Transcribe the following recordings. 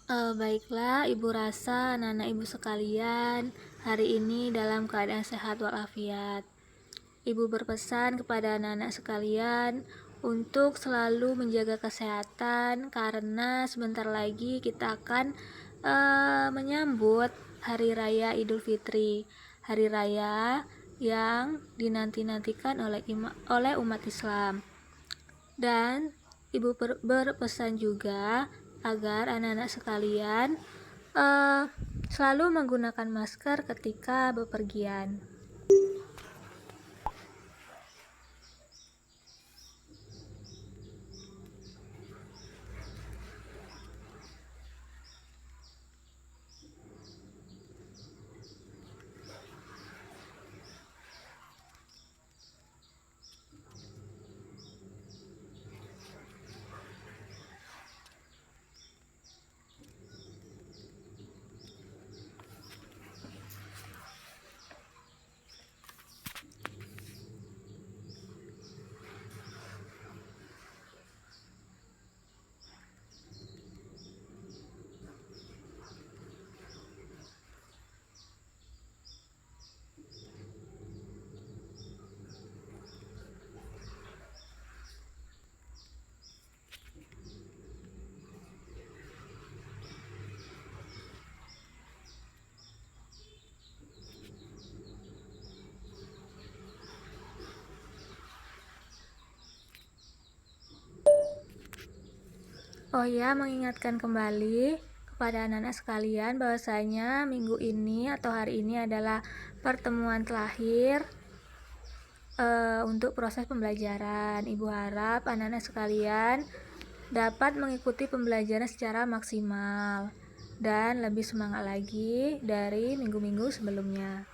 Baiklah, Ibu rasa anak-anak Ibu sekalian hari ini dalam keadaan sehat walafiat. Ibu berpesan kepada anak-anak sekalian untuk selalu menjaga kesehatan karena sebentar lagi kita akan menyambut Hari Raya Idul Fitri, hari raya yang dinanti-nantikan oleh umat Islam. Dan Ibu berpesan juga agar anak-anak sekalian selalu menggunakan masker ketika bepergian. Oh ya, mengingatkan kembali kepada anak-anak sekalian bahwasanya minggu ini atau hari ini adalah pertemuan terakhir untuk proses pembelajaran. Ibu harap anak-anak sekalian dapat mengikuti pembelajaran secara maksimal dan lebih semangat lagi dari minggu-minggu sebelumnya.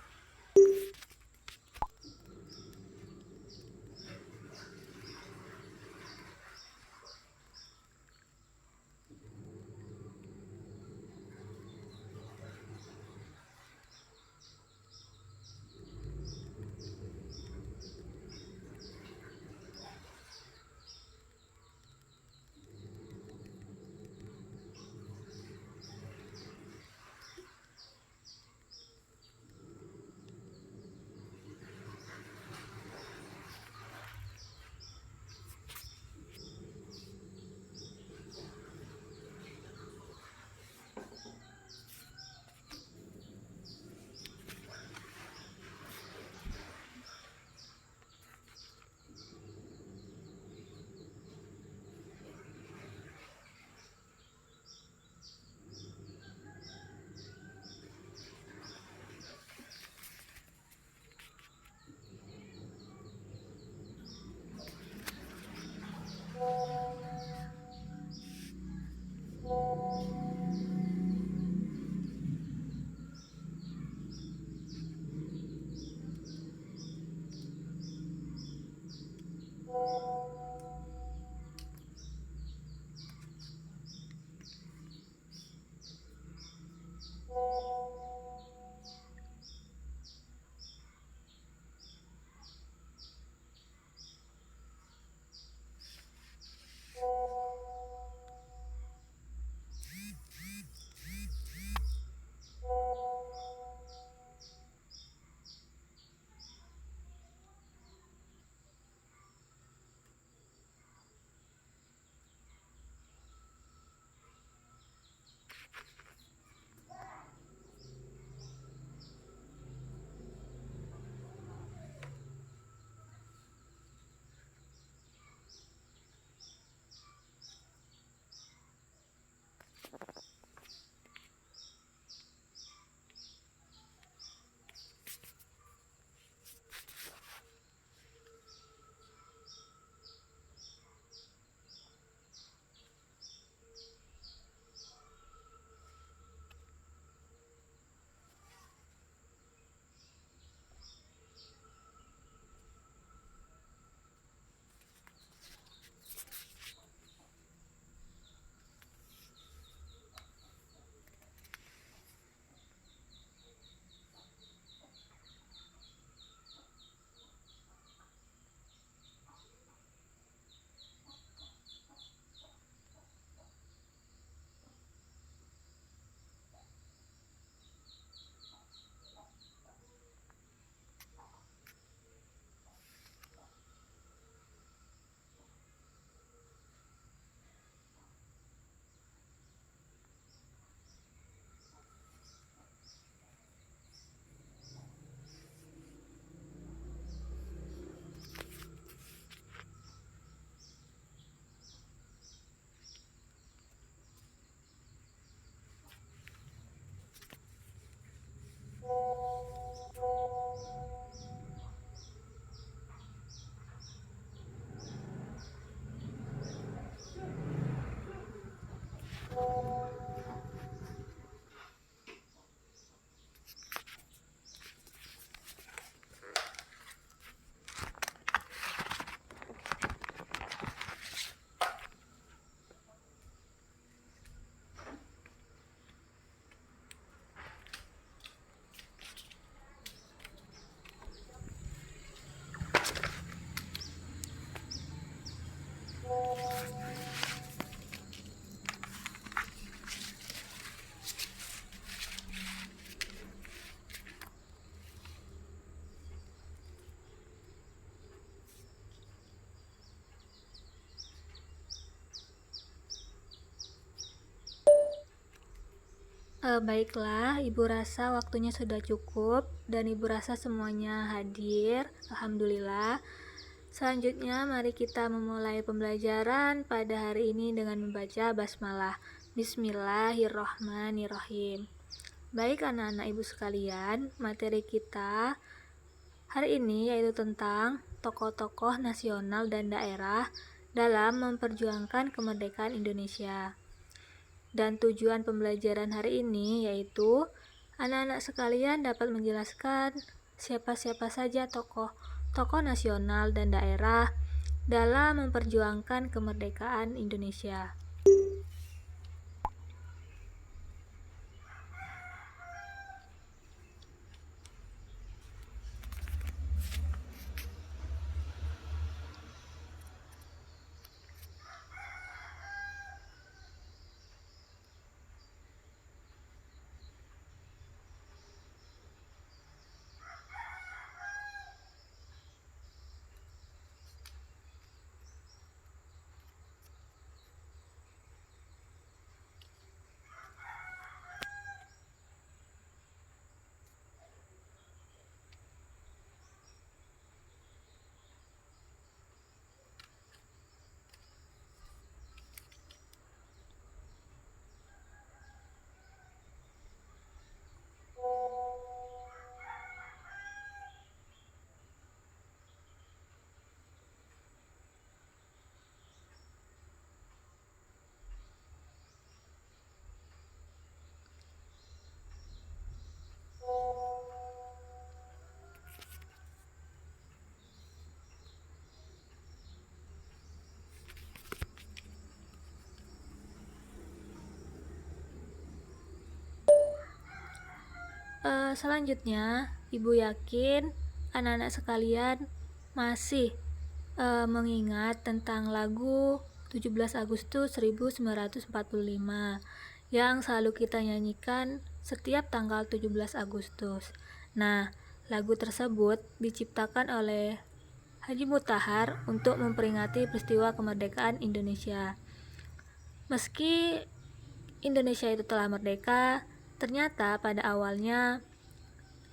Baiklah, Ibu rasa waktunya sudah cukup dan Ibu rasa semuanya hadir. Alhamdulillah. Selanjutnya, mari kita memulai pembelajaran pada hari ini dengan membaca basmalah. Bismillahirrohmanirrohim. Baik anak-anak Ibu sekalian, materi kita hari ini yaitu tentang tokoh-tokoh nasional dan daerah dalam memperjuangkan kemerdekaan Indonesia. Dan tujuan pembelajaran hari ini yaitu anak-anak sekalian dapat menjelaskan siapa-siapa saja tokoh nasional dan daerah dalam memperjuangkan kemerdekaan Indonesia. Selanjutnya, Ibu yakin anak-anak sekalian masih mengingat tentang lagu 17 Agustus 1945 yang selalu kita nyanyikan setiap tanggal 17 Agustus. Nah, lagu tersebut diciptakan oleh Haji Mutahar untuk memperingati peristiwa kemerdekaan Indonesia. Meski Indonesia itu telah merdeka, ternyata pada awalnya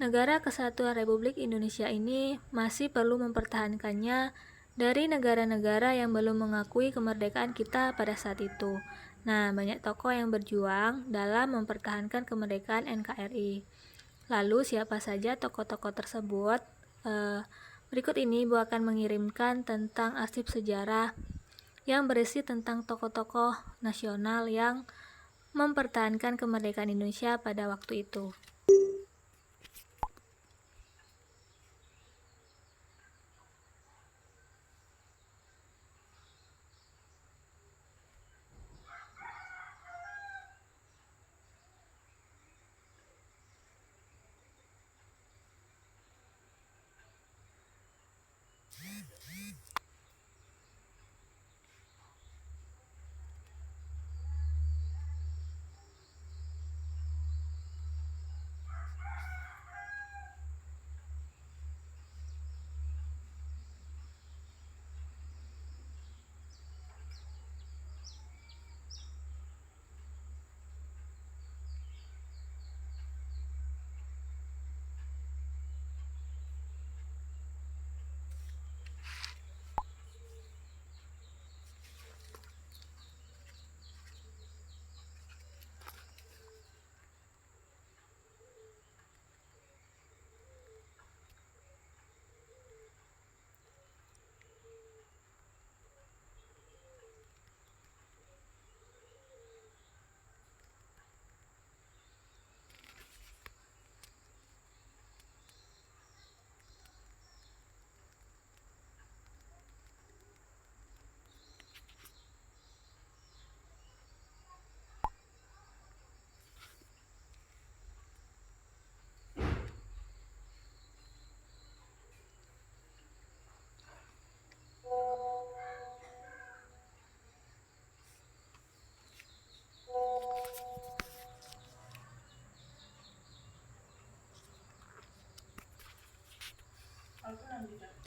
negara Kesatuan Republik Indonesia ini masih perlu mempertahankannya dari negara-negara yang belum mengakui kemerdekaan kita pada saat itu. Nah, banyak tokoh yang berjuang dalam mempertahankan kemerdekaan NKRI. Lalu siapa saja tokoh-tokoh tersebut? Berikut ini Ibu akan mengirimkan tentang arsip sejarah yang berisi tentang tokoh-tokoh nasional yang mempertahankan kemerdekaan Indonesia pada waktu itu.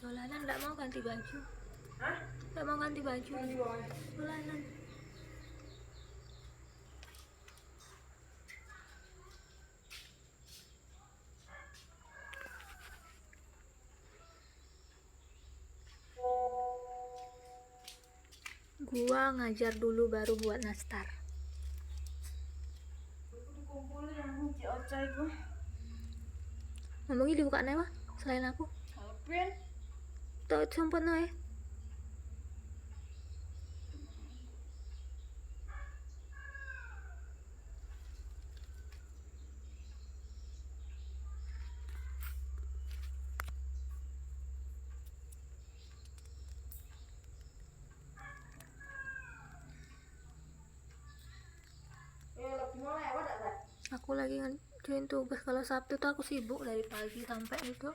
Dolanan nggak mau ganti baju. Hah? Nggak mau ganti baju. Dolanan. Gua ngajar dulu baru buat nastar. Dikumpulin yang Ci Ocha itu. Ngomongnya dibuka nih mah selain aku. Alpin. Tuh sempet nih. Aku lagi ngerjain tugas. Kalau Sabtu tuh aku sibuk dari pagi sampai itu.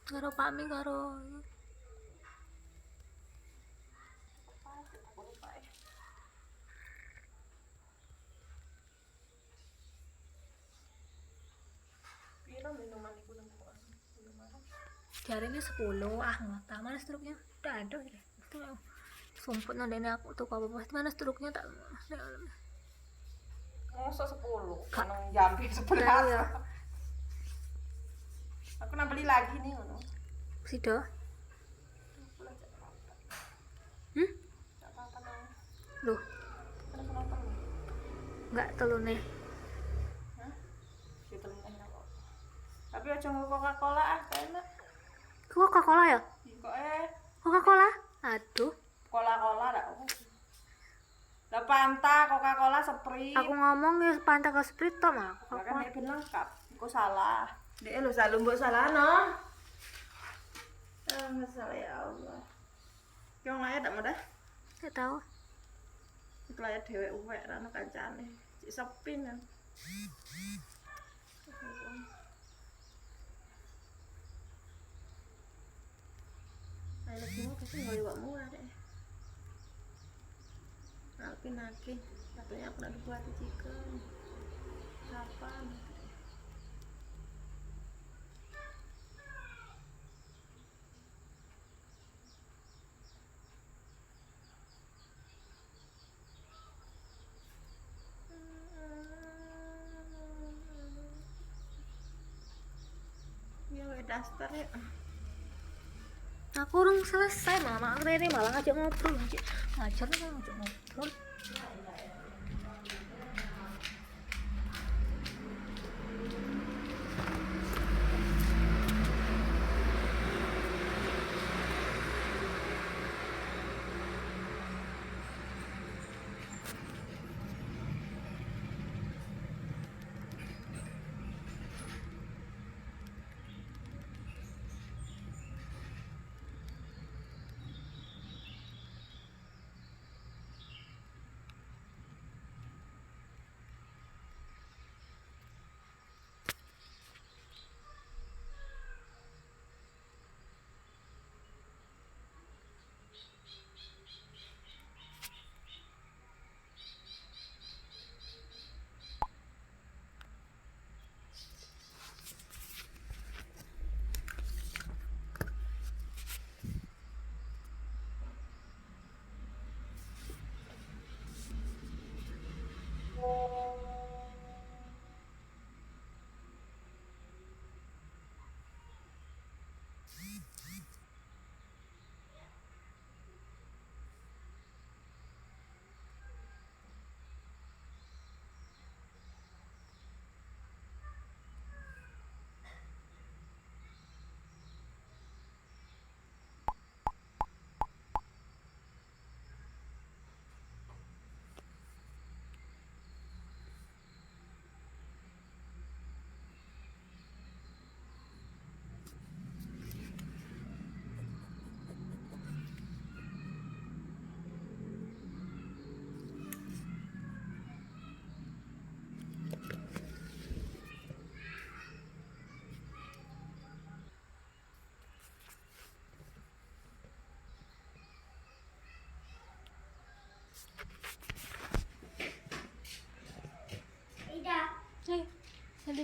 Karo Pak Mi karo jarinya 10. Ngota mana struknya udah ada ya itu sumput nandene aku tuh apa mana struknya tak Masa 10 kanang jambi 11 ya. Aku nak beli lagi nih ngono. Sido Tak apa-apa nang. loh Terus nonton. nggak telu nih. Hah? Gitu nih kok. Tapi aja nggo Coca-Cola enak. Coca-Cola ya? Kok Coca-Cola? Aduh. Coca-Cola dak. Lah Fanta, Coca-Cola, Sprite. Aku ngomong ya Fanta ke Sprite toh mah. Kan dia bilang lengkap. Kok salah. Dia lu selalu mbok salah no. Masalah ya Allah. Yang lain tak mudah. Enggak tahu. Iku layak dhewek uwek ra ono kancane. Cik sepi kan. Ayo lagi mau kesini nggak lewat murah deh. Alpin lagi, katanya aku nak dibuat chicken. Kapan? Ya udah daster ya. Aku orang selesai mama ini malah ngajak ngobrol ngajar nih ngajak ngobrol.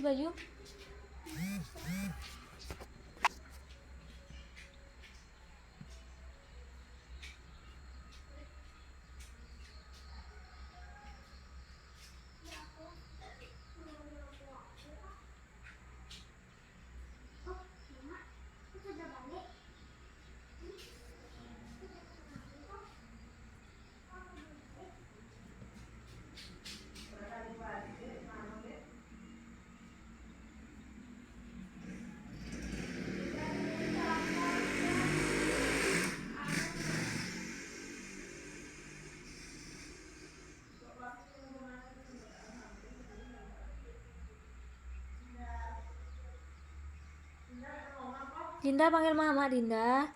ganti baju. Dinda panggil mama, Dinda.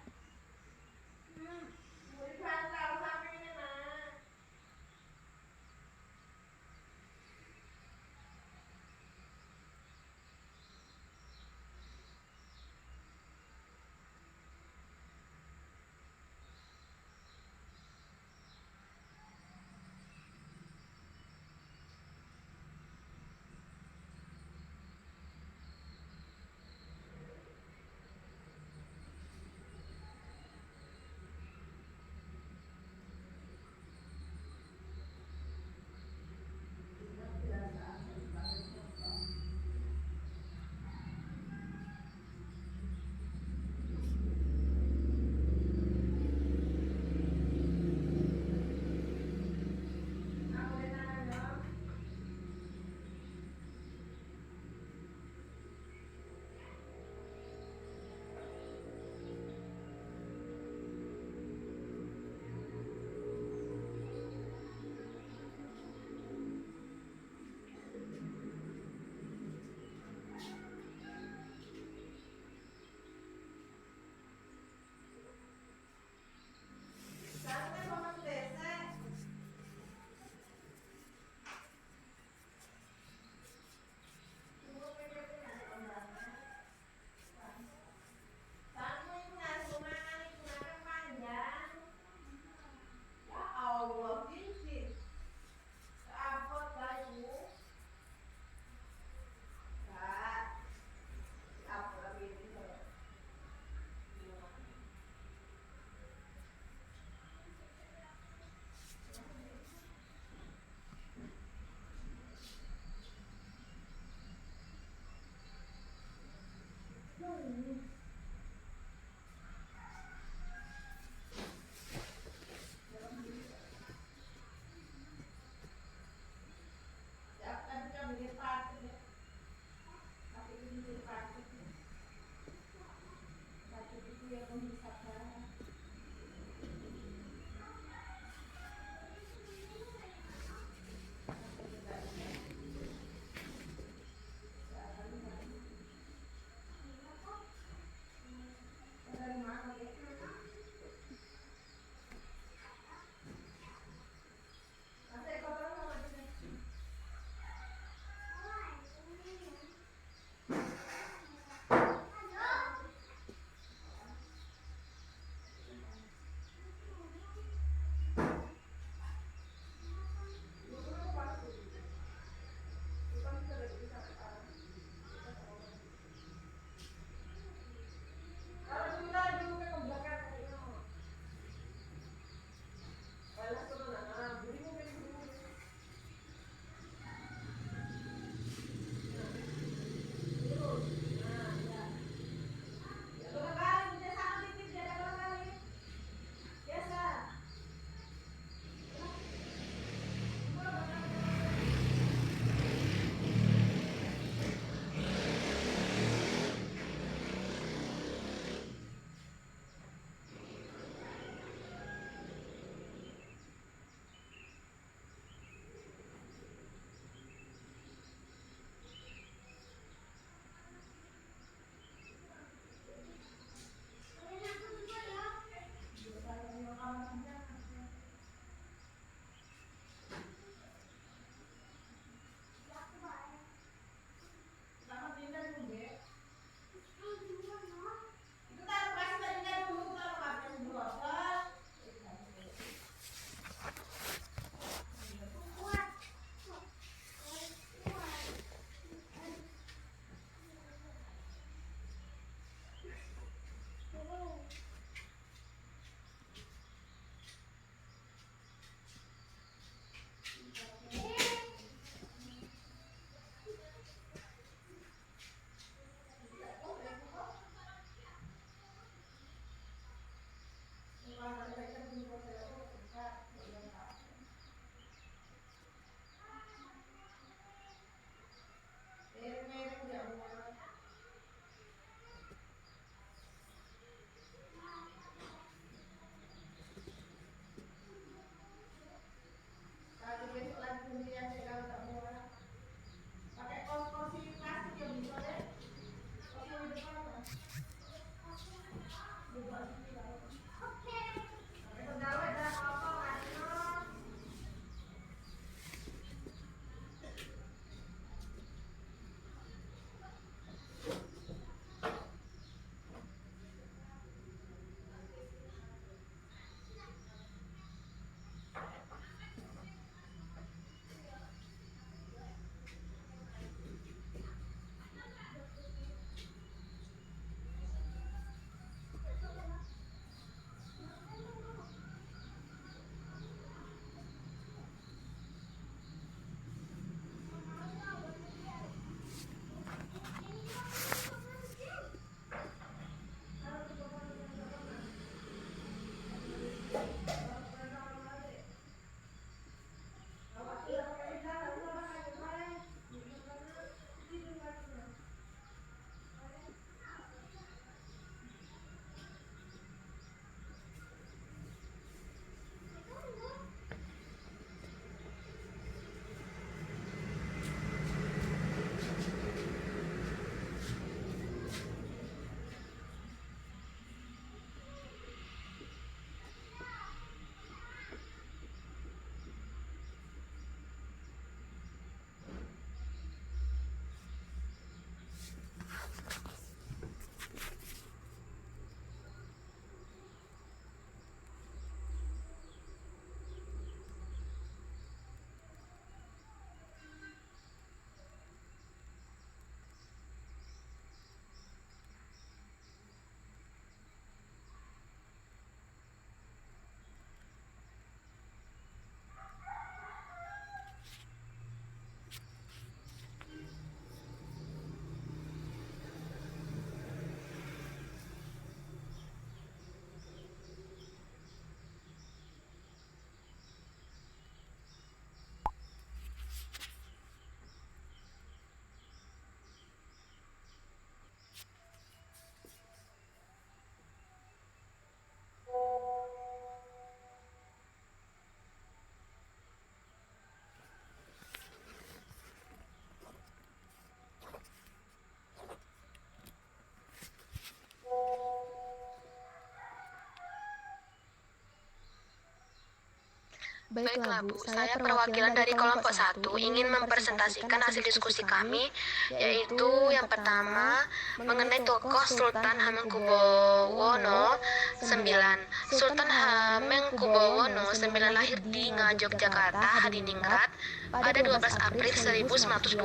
Baiklah Bu, saya perwakilan dari kelompok 1 ingin mempresentasikan hasil diskusi kami, yaitu yang pertama mengenai tokoh Sultan Hamengkubuwono IX. Sultan Hamengkubuwono IX lahir di Ngayogyakarta, Hadiningrat, pada 12 April 1912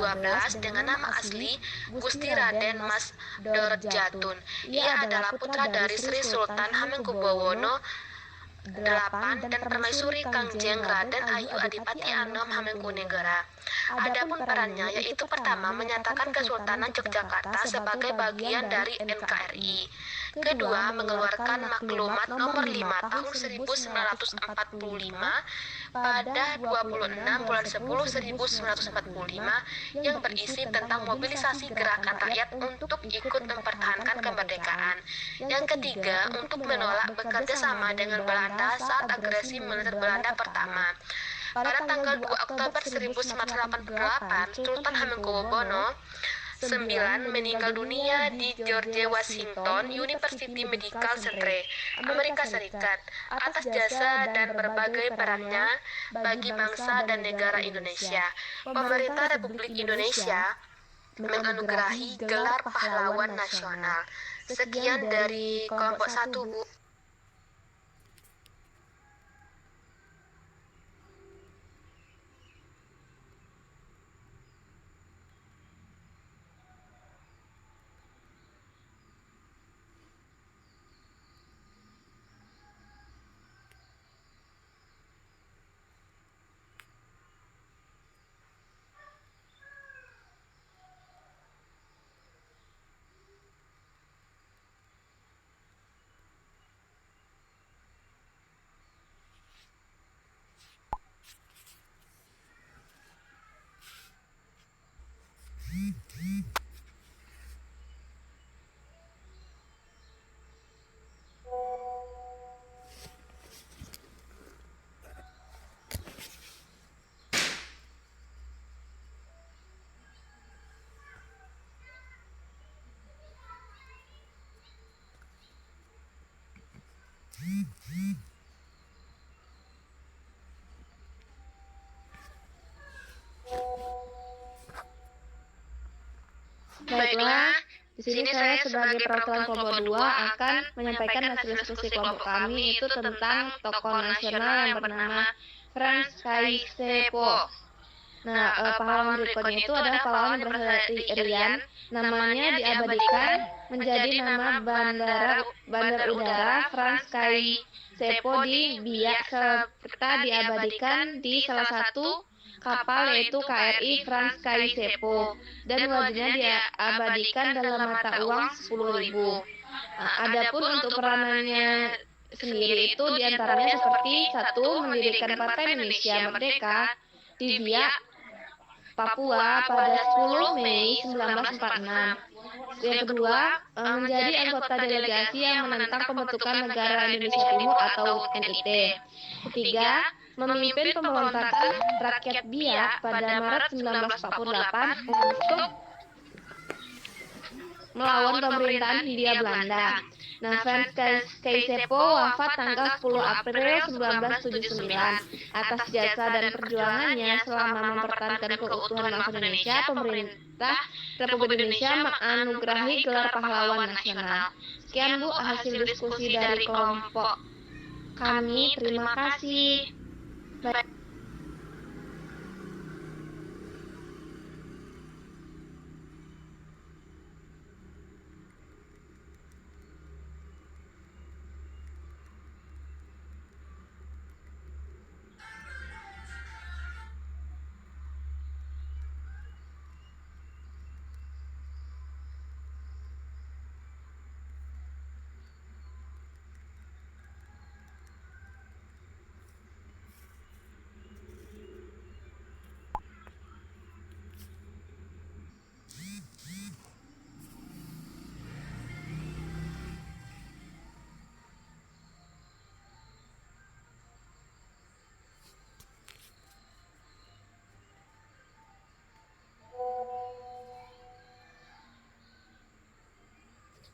dengan nama asli Gusti Raden Mas Dorjatun. Ia adalah putra dari Sri Sultan Hamengkubuwono VIII dan Permaisuri Kangjeng Raden Ayu Adipati Anom Hamengkubuwono. Adapun perannya yaitu pertama menyatakan Kesultanan Yogyakarta sebagai bagian dari NKRI. Kedua, mengeluarkan maklumat nomor 5 tahun 1945 pada 26 bulan 10 1945 yang berisi tentang mobilisasi gerakan rakyat untuk ikut mempertahankan kemerdekaan. Yang ketiga, untuk menolak bekerja sama dengan Belanda saat agresi militer Belanda pertama. Pada tanggal 2 Oktober 1988, Sultan Hamengkubuwono IX meninggal dunia di George Washington University Medical Center, Amerika Serikat, atas jasa dan berbagai perannya bagi bangsa dan negara Indonesia. Pemerintah Republik Indonesia menganugerahi gelar pahlawan nasional. Sekian dari kelompok 1, Bu. Baiklah, di sini saya sebagai perwakilan kelompok 2 akan menyampaikan hasil diskusi kelompok kami itu tentang tokoh nasional yang bernama Frans Kaisepo. Nah, pahlawan berikutnya itu adalah pahlawan yang berasal dari Irian. Namanya diabadikan menjadi nama bandar udara Frans Kaisepo di Biak serta diabadikan di salah satu kapal yaitu KRI Frans Kaisepo dan wajahnya diabadikan dalam mata uang 10.000. Adapun untuk peranannya sendiri itu diantaranya seperti satu, mendirikan Partai Indonesia Merdeka di Biak, Papua pada 10 Mei 1946. Yang kedua, menjadi anggota delegasi yang menentang pembentukan Negara Indonesia Timur atau NIT. Ketiga, memimpin pemberontakan rakyat Biak pada Maret 1948 untuk melawan pemerintahan Hindia Belanda. Nah, Frans Kaisepo wafat tanggal 10 April 1979. Atas jasa dan perjuangannya selama mempertahankan keutuhan bangsa Indonesia, pemerintah Republik Indonesia menganugerahi gelar pahlawan nasional. Sekian Bu hasil diskusi dari kelompok kami. Terima kasih.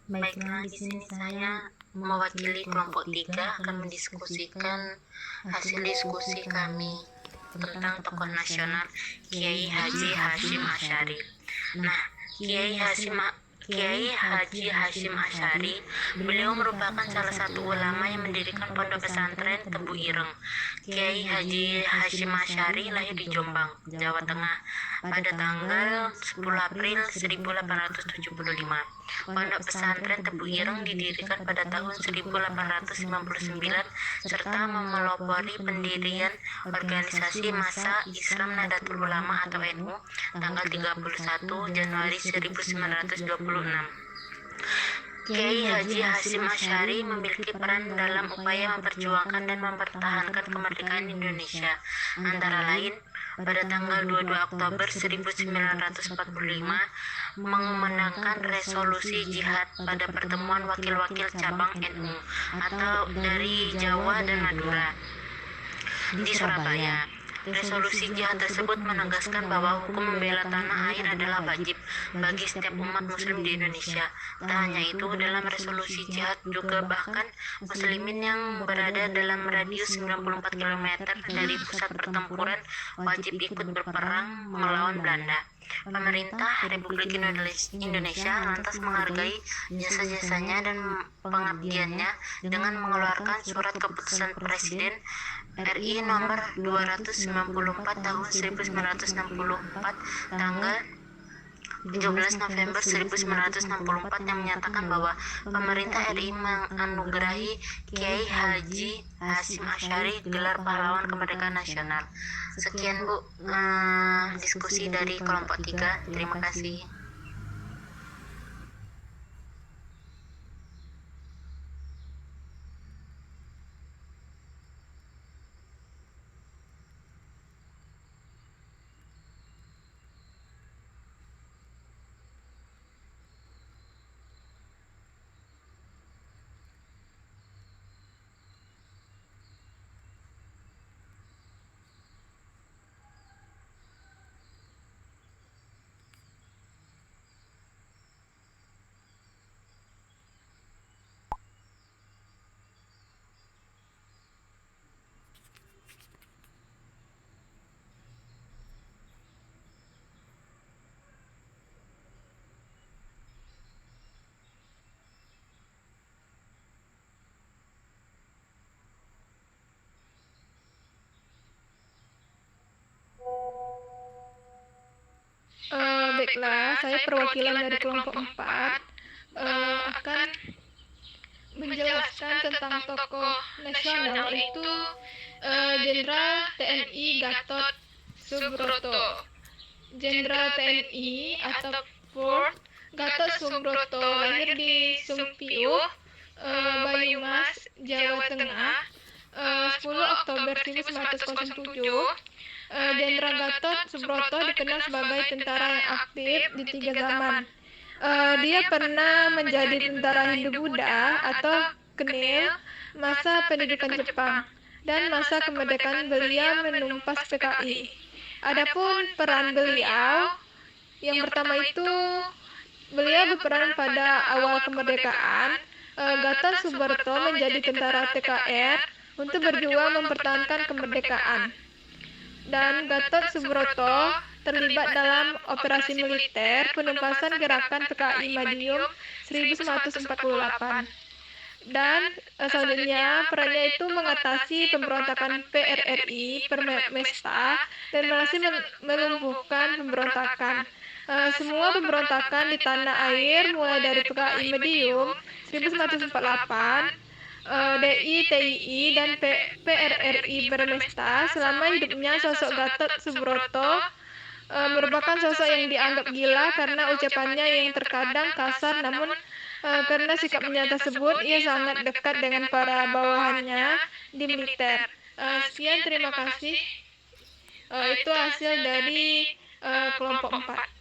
Baiklah, di sini saya mewakili kelompok 3 akan mendiskusikan hasil diskusi kami tentang tokoh nasional Kiai Haji Hasyim Asy'ari. Nah, Kiai Haji Hasyim Asy'ari, beliau merupakan salah satu ulama yang mendirikan pondok pesantren Tebu Ireng. Kiai Haji Hasyim Asy'ari lahir di Jombang, Jawa Tengah pada tanggal 10 April 1875. Pondok pesantren Tebu Ireng didirikan pada tahun 1899 serta memelopori pendirian organisasi Massa Islam Nahdlatul Ulama atau NU tanggal 31 Januari 1926. Kiai Haji Hasyim Asy'ari memiliki peran dalam upaya memperjuangkan dan mempertahankan kemerdekaan Indonesia, antara lain pada tanggal 22 Oktober 1945 mengumandangkan resolusi jihad pada pertemuan wakil-wakil cabang NU atau dari Jawa dan Madura di Surabaya. Resolusi jihad tersebut menegaskan bahwa hukum membela tanah air adalah wajib bagi setiap umat muslim di Indonesia. Tak hanya itu, dalam resolusi jihad juga bahkan muslimin yang berada dalam radius 94 km dari pusat pertempuran wajib ikut berperang melawan Belanda. Pemerintah Republik Indonesia lantas menghargai jasa-jasanya dan pengabdiannya dengan mengeluarkan surat keputusan Presiden RI nomor 294 tahun 1964 tanggal 17 November 1964 yang menyatakan bahwa pemerintah RI menganugerahi Kiai Haji Hasyim Asy'ari gelar pahlawan kemerdekaan nasional. Sekian Bu, diskusi dari kelompok 3. Terima kasih. Baiklah, saya perwakilan dari kelompok 4 akan menjelaskan tentang tokoh nasional itu Jenderal TNI Gatot Subroto. Jenderal TNI atau Fort Gatot Subroto lahir di Sumpiuh, Banyumas, Jawa Tengah, 10 Oktober 1907. Jenderal Gatot Subroto dikenal sebagai tentara yang aktif di 3 zaman. Dia pernah menjadi tentara Hindu-Buddha atau Khenil masa pendudukan Jepang dan masa kemerdekaan beliau menumpas PKI. Adapun peran beliau, yang pertama itu beliau berperan pada awal kemerdekaan. Gatot Subroto menjadi tentara TKR untuk berjuang mempertahankan kemerdekaan. Dan Gatot Subroto terlibat dalam operasi militer penumpasan gerakan PKI Madiun 1948. Dan selanjutnya perannya itu mengatasi pemberontakan PRRI Permesta dan berhasil melumpuhkan pemberontakan. Semua pemberontakan di tanah air mulai dari PKI Madiun 1948, DI, TII, dan PRRI Permesta. Selama hidupnya sosok Gatot Subroto merupakan sosok yang dianggap gila karena ucapannya yang terkadang kasar, namun karena sikapnya tersebut ia sangat dekat dengan para bawahannya di militer. Sekian, terima kasih. Itu hasil dari kelompok 4.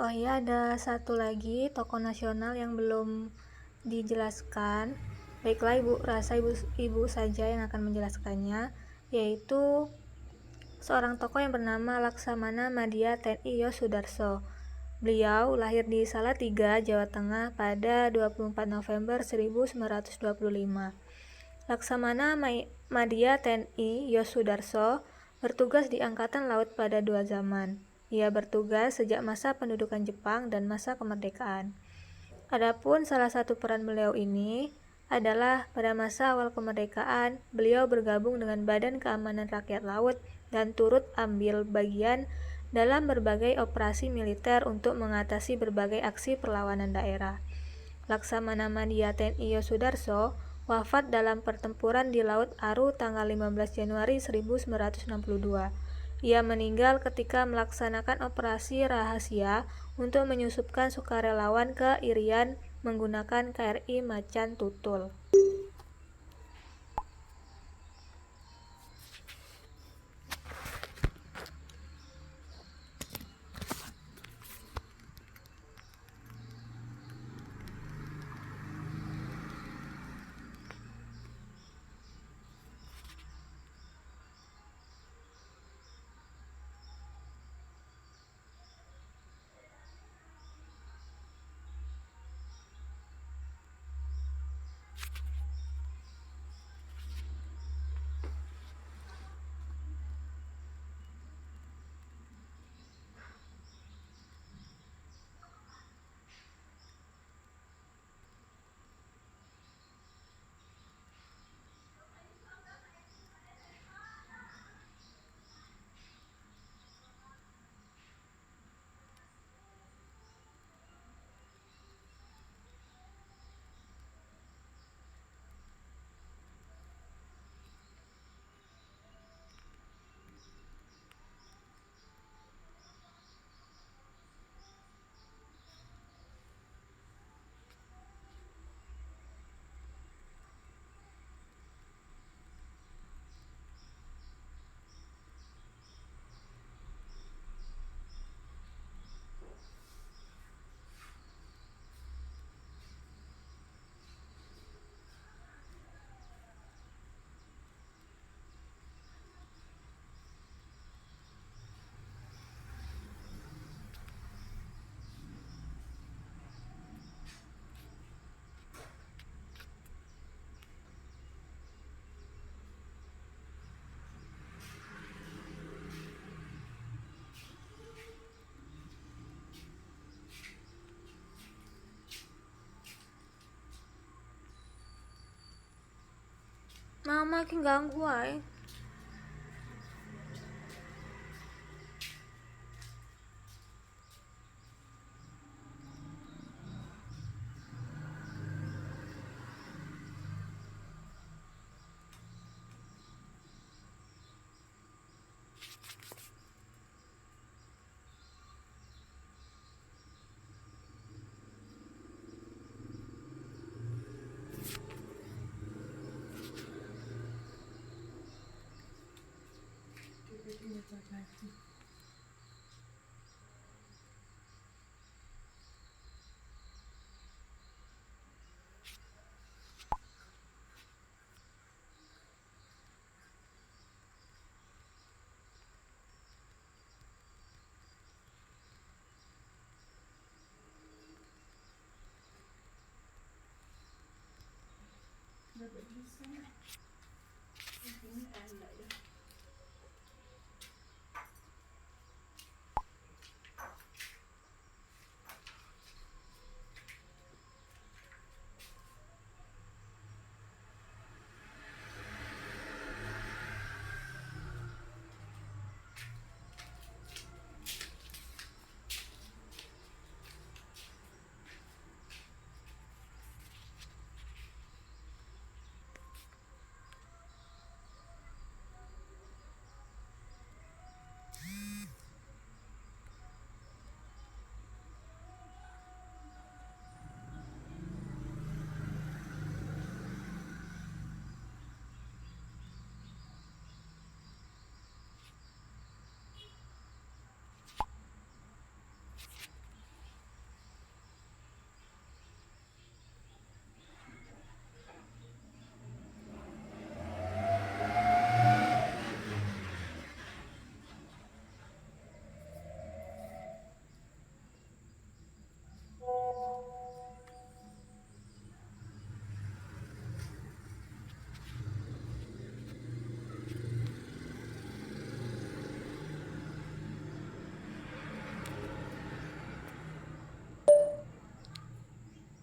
Oh iya, ada satu lagi tokoh nasional yang belum dijelaskan. Baiklah, Ibu rasa Ibu saja yang akan menjelaskannya, yaitu seorang tokoh yang bernama Laksamana Madya TNI Yosudarso. Beliau lahir di Salatiga, Jawa Tengah pada 24 November 1925. Laksamana Madya TNI Yosudarso bertugas di Angkatan Laut pada dua zaman. Ia bertugas sejak masa pendudukan Jepang dan masa kemerdekaan. Adapun salah satu peran beliau ini adalah pada masa awal kemerdekaan, beliau bergabung dengan Badan Keamanan Rakyat Laut dan turut ambil bagian dalam berbagai operasi militer untuk mengatasi berbagai aksi perlawanan daerah. Laksamana Madya TNI Yosudarso wafat dalam pertempuran di Laut Aru tanggal 15 Januari 1962. Ia meninggal ketika melaksanakan operasi rahasia untuk menyusupkan sukarelawan ke Irian menggunakan KRI Macan Tutul. Mama makin ganggu ay.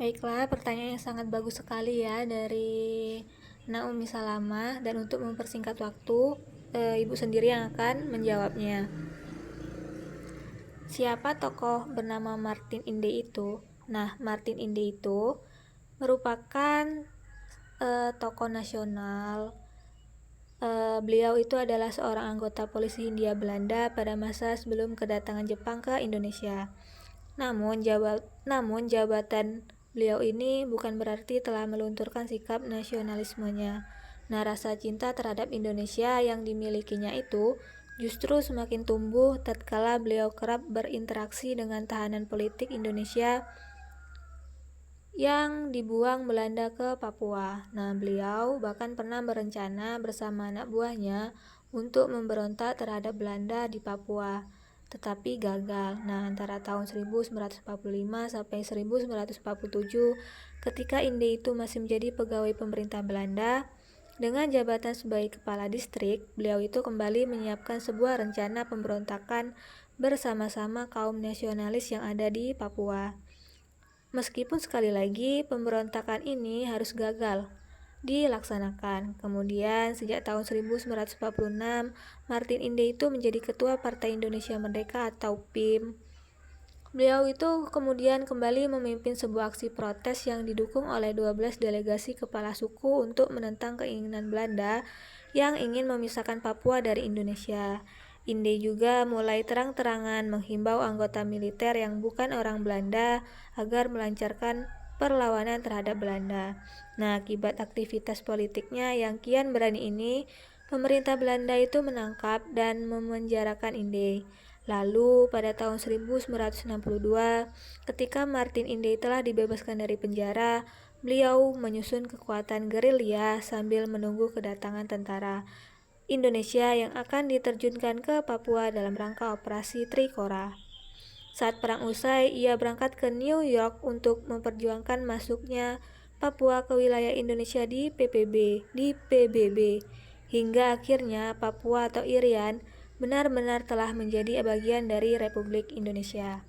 Baiklah, pertanyaan yang sangat bagus sekali ya dari Naomi Salama, dan untuk mempersingkat waktu, Ibu sendiri yang akan menjawabnya. Siapa tokoh bernama Martin Inde itu? Nah, Martin Inde itu merupakan tokoh nasional. Beliau itu adalah seorang anggota polisi Hindia Belanda pada masa sebelum kedatangan Jepang ke Indonesia. Namun jabatan beliau ini bukan berarti telah melunturkan sikap nasionalismenya. Nah, rasa cinta terhadap Indonesia yang dimilikinya itu justru semakin tumbuh tatkala beliau kerap berinteraksi dengan tahanan politik Indonesia yang dibuang Belanda ke Papua. Nah, beliau bahkan pernah berencana bersama anak buahnya untuk memberontak terhadap Belanda di Papua, tetapi gagal. Nah, antara tahun 1945 sampai 1947, ketika Inde itu masih menjadi pegawai pemerintah Belanda, dengan jabatan sebagai kepala distrik, beliau itu kembali menyiapkan sebuah rencana pemberontakan bersama-sama kaum nasionalis yang ada di Papua. Meskipun sekali lagi pemberontakan ini harus gagal dilaksanakan. Kemudian sejak tahun 1946, Martin Inde itu menjadi ketua Partai Indonesia Merdeka atau PIM. Beliau itu kemudian kembali memimpin sebuah aksi protes yang didukung oleh 12 delegasi kepala suku untuk menentang keinginan Belanda yang ingin memisahkan Papua dari Indonesia. Inde juga mulai terang-terangan menghimbau anggota militer yang bukan orang Belanda agar melancarkan perlawanan terhadap Belanda. Nah, akibat aktivitas politiknya yang kian berani ini, pemerintah Belanda itu menangkap dan memenjarakan Inde. Lalu, pada tahun 1962, ketika Martin Inde telah dibebaskan dari penjara, beliau menyusun kekuatan gerilya sambil menunggu kedatangan tentara Indonesia yang akan diterjunkan ke Papua dalam rangka Operasi Trikora. Saat perang usai, ia berangkat ke New York untuk memperjuangkan masuknya Papua ke wilayah Indonesia di PBB, hingga akhirnya Papua atau Irian benar-benar telah menjadi bagian dari Republik Indonesia.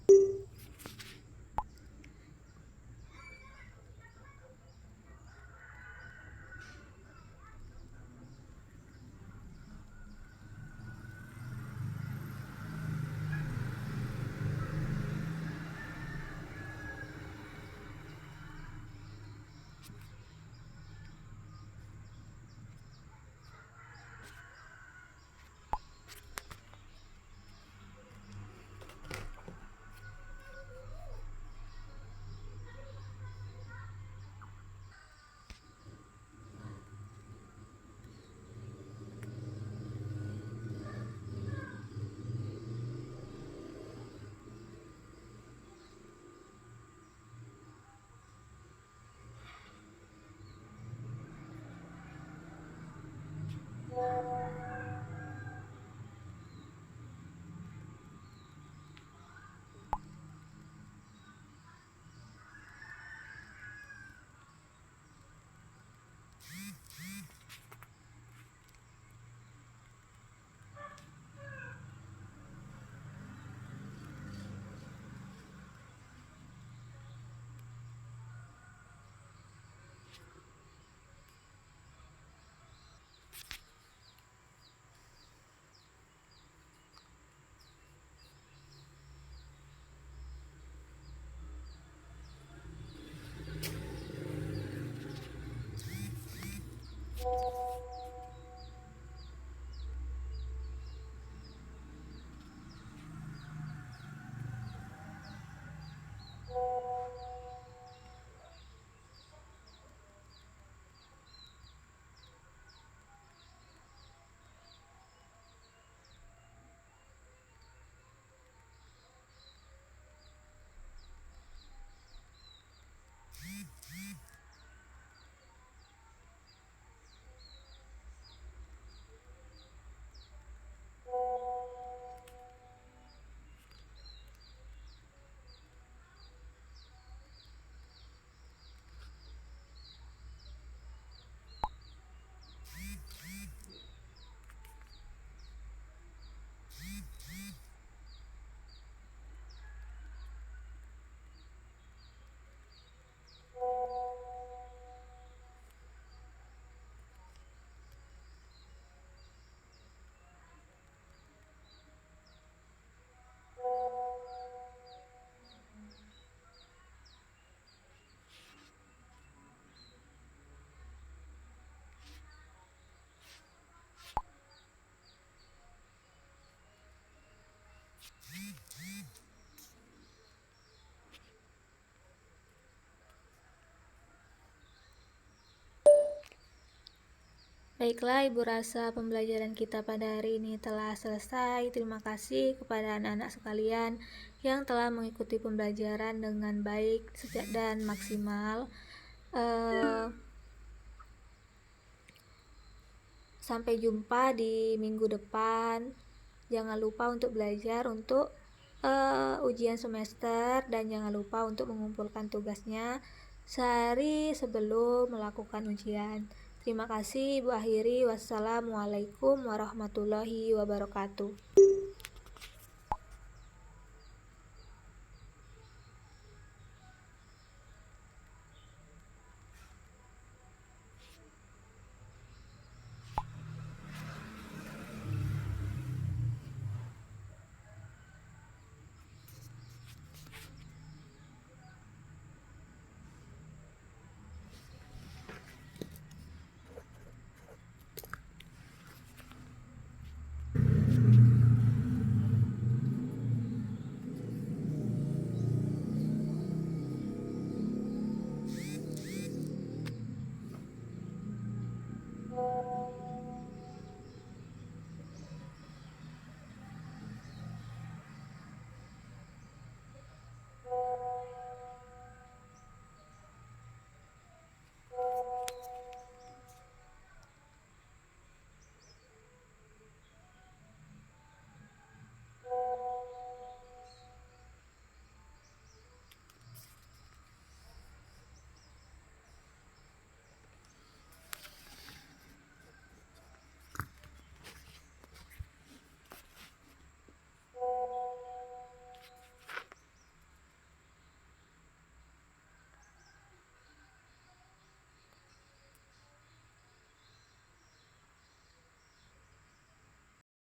Baiklah, Ibu rasa pembelajaran kita pada hari ini telah selesai. Terima kasih kepada anak-anak sekalian yang telah mengikuti pembelajaran dengan baik dan maksimal. Sampai jumpa di minggu depan. Jangan lupa untuk belajar untuk ujian semester, dan jangan lupa untuk mengumpulkan tugasnya sehari sebelum melakukan ujian. Terima kasih, Ibu akhiri. Wassalamualaikum warahmatullahi wabarakatuh.